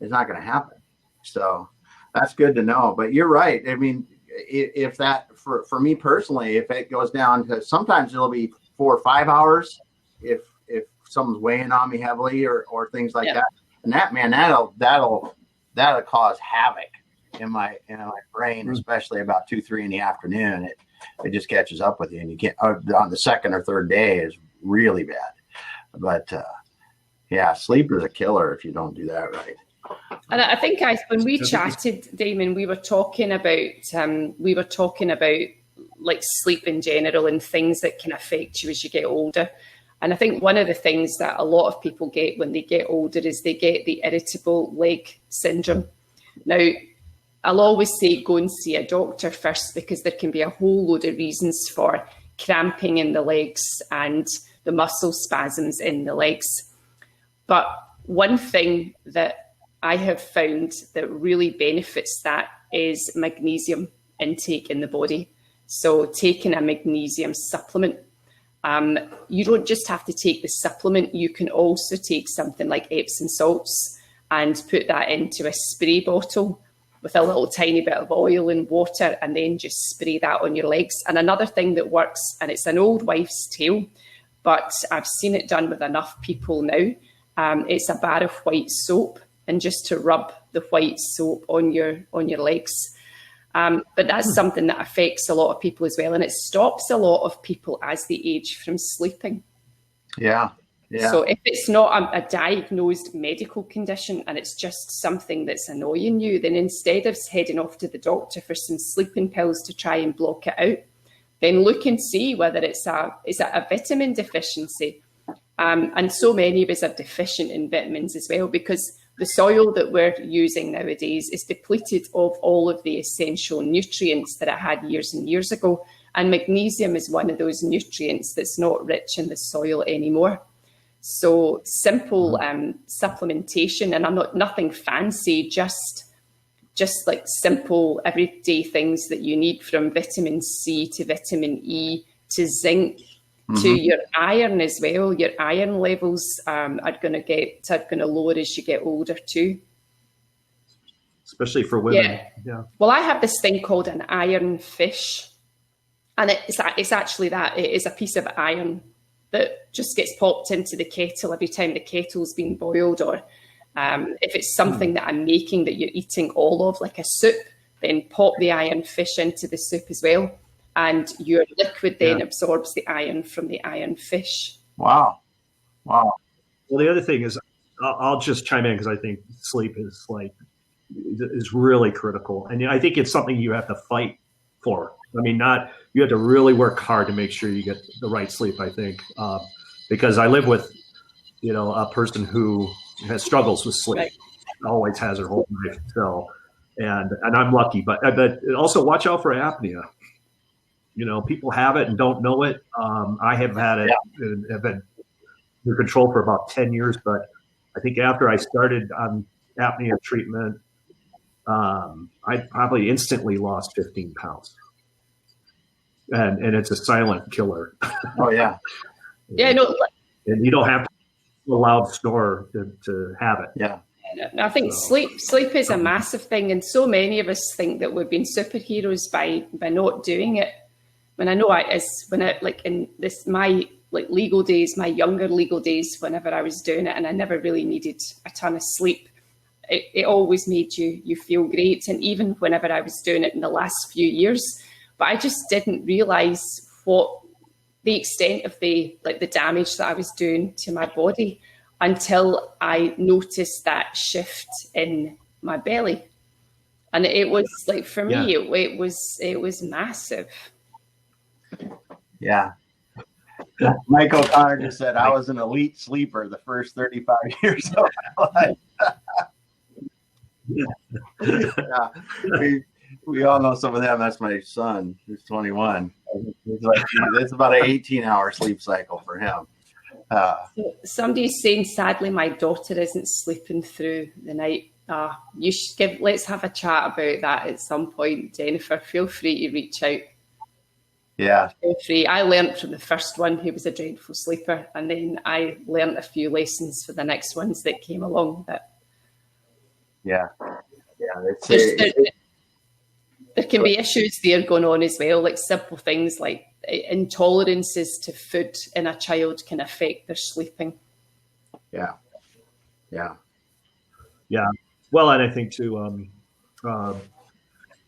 It's not going to happen. So that's good to know. But you're right. I mean, if that, for me personally, if it goes down to, sometimes it'll be 4 or 5 hours if someone's weighing on me heavily or things like that. And that'll cause havoc in my brain, especially about 2-3 in the afternoon. It just catches up with you, and you can't, on the second or third day is really bad. But sleep is a killer if you don't do that right. And I think when we chatted, Damon, we were talking about like sleep in general and things that can affect you as you get older. And I think one of the things that a lot of people get when they get older is they get the irritable leg syndrome. Now, I'll always say go and see a doctor first, because there can be a whole load of reasons for cramping in the legs and the muscle spasms in the legs. But one thing that I have found that really benefits that is magnesium intake in the body. So taking a magnesium supplement. You don't just have to take the supplement. You can also take something like Epsom salts and put that into a spray bottle with a little tiny bit of oil and water, and then just spray that on your legs. And another thing that works, and it's an old wife's tale, but I've seen it done with enough people now. It's a bar of white soap, and just to rub the white soap on your legs. But that's something that affects a lot of people as well. And it stops a lot of people as they age from sleeping. Yeah. So if it's not a diagnosed medical condition and it's just something that's annoying you, then instead of heading off to the doctor for some sleeping pills to try and block it out, then look and see whether it's a vitamin deficiency. And so many of us are deficient in vitamins as well, because the soil that we're using nowadays is depleted of all of the essential nutrients that it had years and years ago. And magnesium is one of those nutrients that's not rich in the soil anymore. So simple supplementation, and nothing fancy, just like simple everyday things that you need, from vitamin C to vitamin E to zinc to your iron as well. Your iron levels are going to lower as you get older too. Especially for women. Yeah. Well, I have this thing called an iron fish, and it's actually that. It is a piece of iron that just gets popped into the kettle every time the kettle's been boiled, or if it's something that I'm making that you're eating all of, like a soup, then pop the iron fish into the soup as well. And your liquid then absorbs the iron from the iron fish. Wow. Well, the other thing is, I'll just chime in because I think sleep is really critical. And I think it's something you have to fight for. I mean, you have to really work hard to make sure you get the right sleep, I think, because I live with, a person who has struggles with sleep, always has her whole life. So, and I'm lucky, but also watch out for apnea. People have it and don't know it. I have had it and have been under control for about 10 years, but I think after I started on apnea treatment, I probably instantly lost 15 pounds. And it's a silent killer. Oh, yeah. Yeah, no. And you don't have to be a loud snorer to have it. Yeah. I think sleep is a massive thing, and so many of us think that we've been superheroes by not doing it. When I know my legal days, my younger legal days, whenever I was doing it, and I never really needed a ton of sleep, it always made you feel great. And even whenever I was doing it in the last few years, but I just didn't realize what the extent of the damage that I was doing to my body until I noticed that shift in my belly. And it was like, for me, it was massive. Yeah. Mike O'Connor just said, I was an elite sleeper the first 35 years of my life. We all know some of them. That's my son, who's 21. It's about an 18-hour sleep cycle for him. Somebody's saying, sadly, my daughter isn't sleeping through the night. Let's have a chat about that at some point, Jennifer. Feel free to reach out. Yeah. Feel free. I learned from the first one who was a dreadful sleeper, and then I learned a few lessons for the next ones that came along. But yeah. There can be issues there going on as well, like simple things like intolerances to food in a child can affect their sleeping. Yeah. Well, and I think too,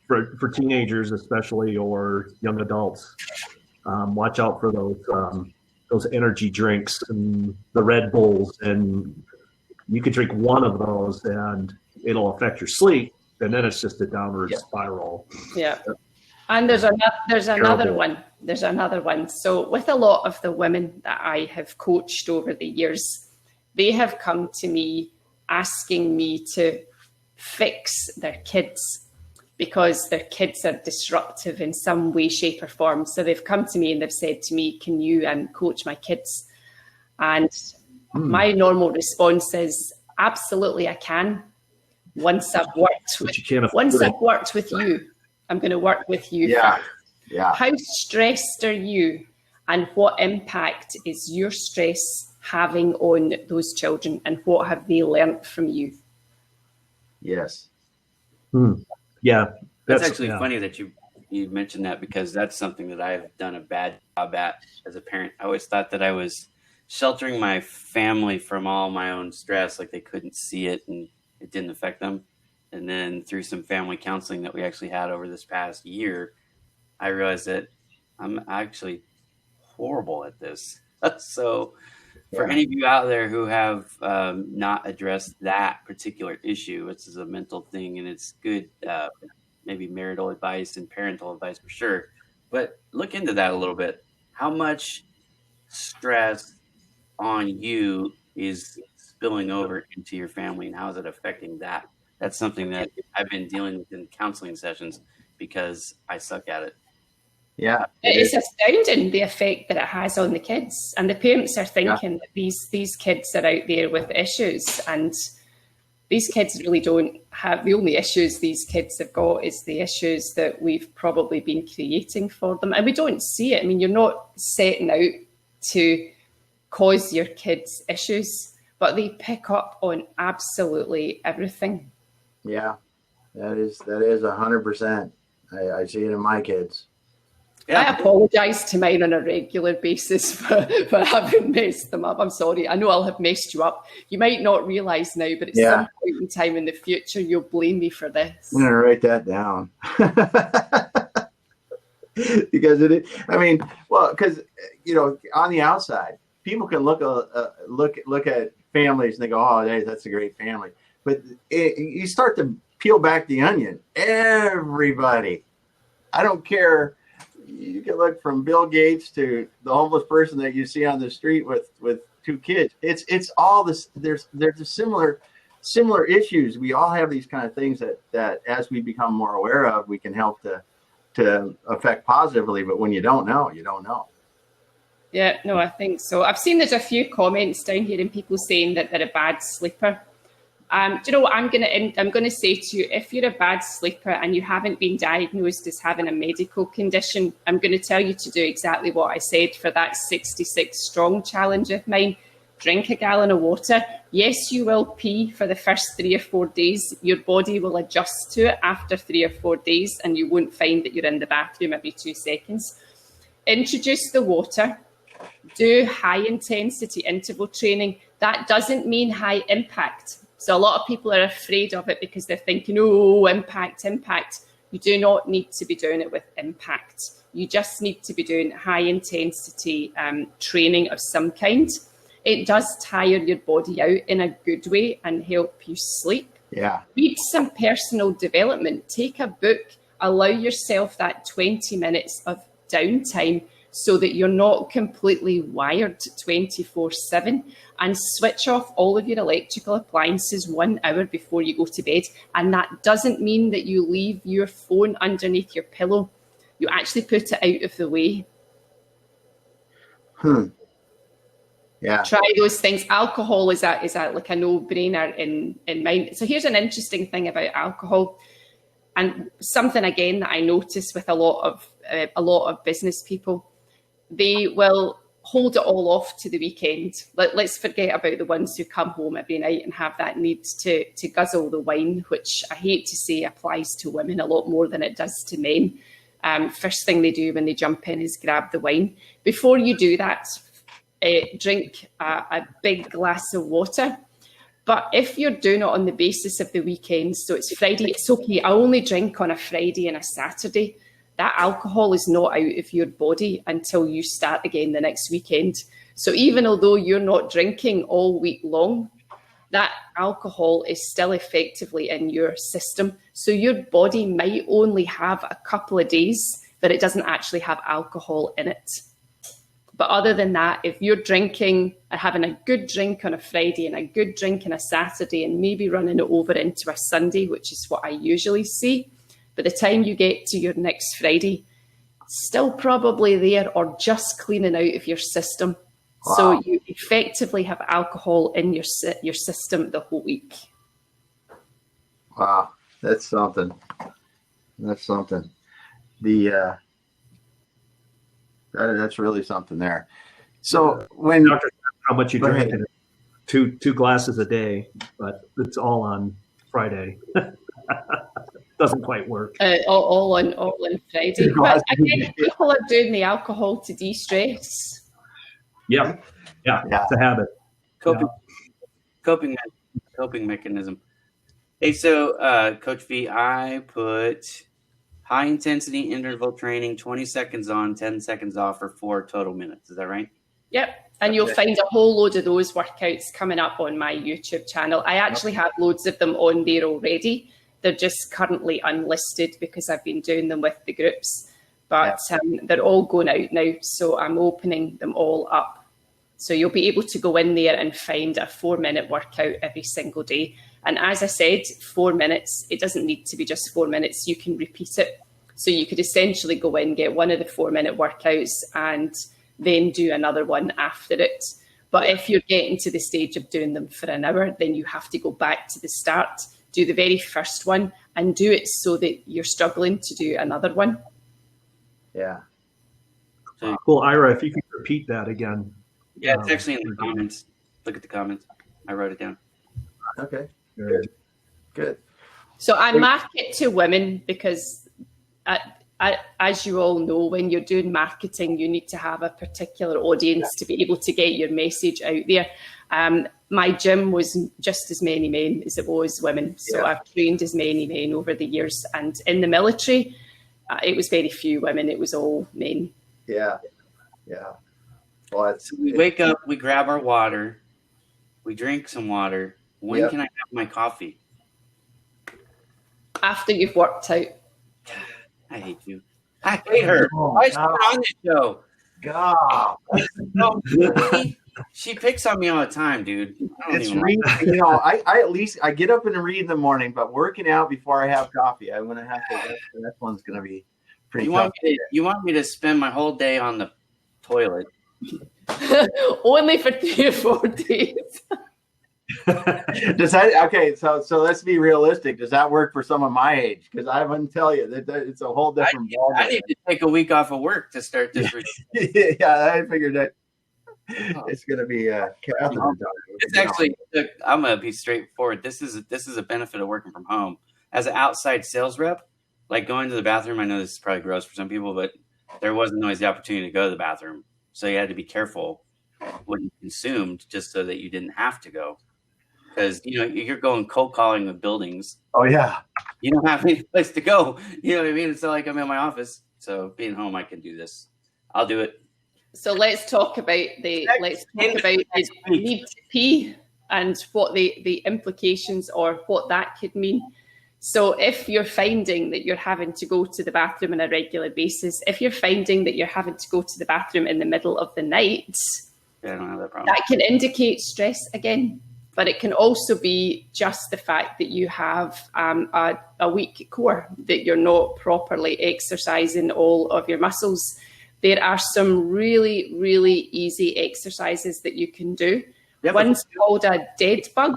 for teenagers especially, or young adults, watch out for those energy drinks and the Red Bulls, and you could drink one of those and it'll affect your sleep, and then it's just a downward spiral. Yeah. And there's another one. There's another one. So with a lot of the women that I have coached over the years, they have come to me asking me to fix their kids because their kids are disruptive in some way, shape or form. So they've come to me and they've said to me, can you coach my kids? And my normal response is, absolutely I can. Once I've worked with you, I'm going to work with you. Yeah. How stressed are you, and what impact is your stress having on those children, and what have they learnt from you? Yes. Yeah. That's actually funny that you mentioned that, because that's something that I've done a bad job at as a parent. I always thought that I was sheltering my family from all my own stress, like they couldn't see it and it didn't affect them. And then through some family counseling that we actually had over this past year, I realized that I'm actually horrible at this. So for any of you out there who have not addressed that particular issue, it's a mental thing, and it's good, maybe marital advice and parental advice for sure. But look into that a little bit. How much stress on you is spilling over into your family, and how is it affecting that? That's something that I've been dealing with in counseling sessions because I suck at it. Yeah. It's astounding the effect that it has on the kids. And the parents are thinking that these kids are out there with issues, and these kids really don't have, the only issues these kids have got is the issues that we've probably been creating for them. And we don't see it. I mean, you're not setting out to cause your kids issues, but they pick up on absolutely everything. Yeah, that is 100%. I see it in my kids. Yeah. I apologise to mine on a regular basis for having messed them up. I'm sorry. I know I'll have messed you up. You might not realise now, but at some point in time in the future, you'll blame me for this. I'm going to write that down. Because because, on the outside, people can look at families and they go, oh, that's a great family. But you start to peel back the onion. Everybody, I don't care. You can look from Bill Gates to the homeless person that you see on the street with two kids. It's all this. There's similar issues. We all have these kind of things that as we become more aware of, we can help to affect positively. But when you don't know, you don't know. Yeah, no, I think so. I've seen there's a few comments down here and people saying that they're a bad sleeper. Do you know what I'm going to say to you? If you're a bad sleeper and you haven't been diagnosed as having a medical condition, I'm going to tell you to do exactly what I said for that 66 strong challenge of mine. Drink a gallon of water. Yes, you will pee for the first 3 or 4 days. Your body will adjust to it after 3 or 4 days, and you won't find that you're in the bathroom every 2 seconds. Introduce the water. Do high intensity interval training. That doesn't mean high impact. So a lot of people are afraid of it because they're thinking, oh, impact. You do not need to be doing it with impact. You just need to be doing high intensity training of some kind. It does tire your body out in a good way and help you sleep. Yeah. Read some personal development. Take a book. Allow yourself that 20 minutes of downtime so that you're not completely wired 24/7, and switch off all of your electrical appliances 1 hour before you go to bed. And that doesn't mean that you leave your phone underneath your pillow. You actually put it out of the way. Yeah. Try those things. Alcohol is like a no-brainer in mind. So here's an interesting thing about alcohol, and something again that I notice with a lot of business people. They will hold it all off to the weekend. Let's forget about the ones who come home every night and have that need to guzzle the wine, which I hate to say applies to women a lot more than it does to men. First thing they do when they jump in is grab the wine. Before you do that, drink a big glass of water. But if you're doing it on the basis of the weekend, so it's Friday, it's okay, I only drink on a Friday and a Saturday. That alcohol is not out of your body until you start again the next weekend. So even although you're not drinking all week long, that alcohol is still effectively in your system. So your body might only have a couple of days that it doesn't actually have alcohol in it. But other than that, if you're drinking and having a good drink on a Friday and a good drink on a Saturday and maybe running it over into a Sunday, which is what I usually see, by the time you get to your next Friday, still probably there or just cleaning out of your system. Wow. So you effectively have alcohol in your system the whole week. Wow, that's something. That's something. That's really something there. So when how much you drink, two glasses a day, but it's all on Friday. Doesn't quite work. All on Friday. But again, people are doing the alcohol to de-stress. Yeah. It's a habit. Coping mechanism. Hey, so Coach V, I put high intensity interval training, 20 seconds on, 10 seconds off for 4 total minutes. Is that right? Yep. And you'll find a whole load of those workouts coming up on my YouTube channel. I actually have loads of them on there already. They're just currently unlisted because I've been doing them with the groups, but they're all going out now. So I'm opening them all up. So you'll be able to go in there and find a 4-minute workout every single day. And as I said, 4 minutes, it doesn't need to be just 4 minutes. You can repeat it. So you could essentially go in, get one of the 4-minute workouts and then do another one after it. But if you're getting to the stage of doing them for an hour, then you have to go back to the start, do the very first one and do it so that you're struggling to do another one. Yeah. Cool. Ira, if you could repeat that again. Yeah, it's actually in the comments. Look at the comments. I wrote it down. Okay. Good. So I market to women because as you all know, when you're doing marketing, you need to have a particular audience to be able to get your message out there. My gym was just as many men as it was women. So I've trained as many men over the years. And in the military, it was very few women. It was all men. Yeah. Well, so we wake up, we grab our water, we drink some water. When can I have my coffee? After you've worked out. I hate you. I hate her. Why is she on this show? God. She picks on me all the time, dude. It's I at least I get up and read in the morning, but working out before I have coffee, I'm gonna have to. That one's gonna be pretty tough. You want me to spend my whole day on the toilet? Only for 3 or 4 days. Does that okay? So let's be realistic. Does that work for someone my age? Because I wouldn't tell you that it's a whole different ballgame. I need to take a week off of work to start this. Yeah, I figured that it's going to be Catherine. It's actually. I'm going to be straightforward. This is a benefit of working from home as an outside sales rep. Like going to the bathroom. I know this is probably gross for some people, but there wasn't always the opportunity to go to the bathroom, so you had to be careful what you consumed just so that you didn't have to go. Because, you're going cold calling the buildings. Oh, yeah. You don't have any place to go. You know what I mean? It's not like I'm in my office. So being home, I can do this. I'll do it. So let's talk about the need to pee. and what the implications or what that could mean. So if you're finding that you're having to go to the bathroom on a regular basis, if you're finding that you're having to go to the bathroom in the middle of the night, I don't have that problem. That can indicate stress again, but it can also be just the fact that you have a weak core, that you're not properly exercising all of your muscles. There are some really, really easy exercises that you can do. One's called a dead bug.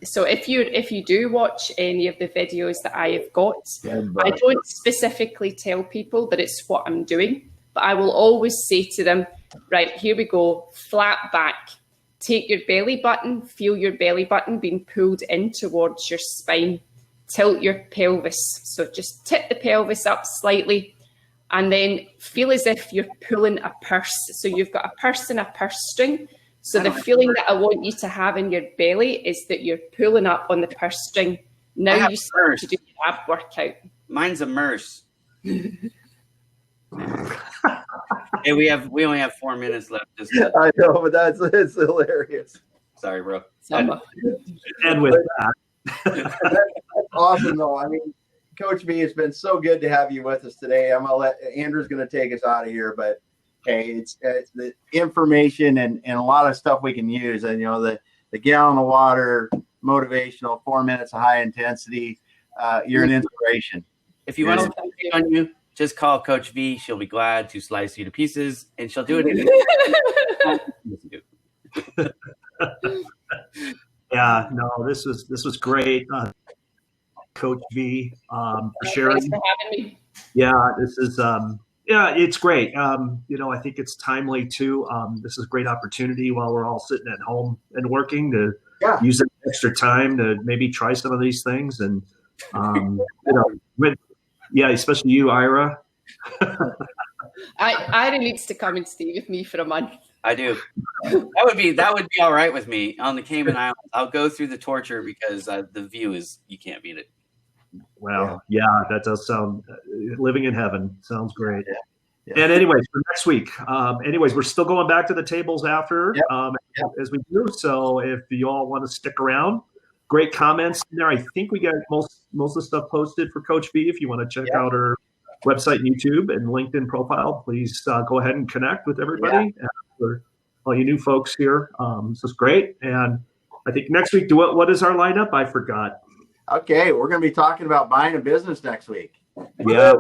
So if you do watch any of the videos that I have got, I don't specifically tell people that it's what I'm doing, but I will always say to them, right, here we go, flat back. Take your belly button, feel your belly button being pulled in towards your spine. Tilt your pelvis. So just tip the pelvis up slightly and then feel as if you're pulling a purse. So you've got a purse and a purse string. So the feeling that I want you to have in your belly is that you're pulling up on the purse string. Now you start to do your ab workout. Mine's immerse. Hey, we only have 4 minutes left. I know, but it's hilarious. Sorry, bro. And with that, that's awesome, though. I mean, Coach V, it's been so good to have you with us today. I'm gonna let Andrew's gonna take us out of here, but hey, it's the information and a lot of stuff we can use. And the gallon of water, motivational, 4 minutes of high intensity. You're an inspiration. If you want something on you, just call Coach V. She'll be glad to slice you to pieces, and she'll do it. Yeah, no, this was great, Coach V, for sharing. Thanks for having me. Yeah, this is it's great. I think it's timely too. This is a great opportunity while we're all sitting at home and working to use that extra time to maybe try some of these things, and especially you, Ira. Ira needs to come and stay with me for a month. I do. That would be all right with me on the Cayman Islands. I'll go through the torture because the view is, you can't beat it. Well, yeah, that does sound living in heaven. Sounds great. Yeah. And anyways, for next week, we're still going back to the tables after as we do. So if you all want to stick around, great comments in there. I think we got most of the stuff posted for Coach V. If you want to check out her website, YouTube, and LinkedIn profile, please go ahead and connect with everybody. And for all you new folks here, this is great. And I think next week, what is our lineup? I forgot. Okay, we're going to be talking about buying a business next week. Yeah.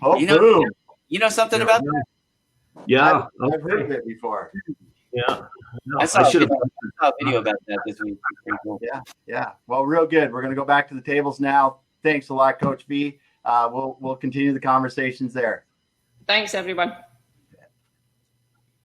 Oh, you know something about that? Yeah. I've heard of it before. Yeah. No, I saw a video about that this week. Pretty cool. Yeah. Well, real good. We're going to go back to the tables now. Thanks a lot, Coach V. We'll continue the conversations there. Thanks, everyone.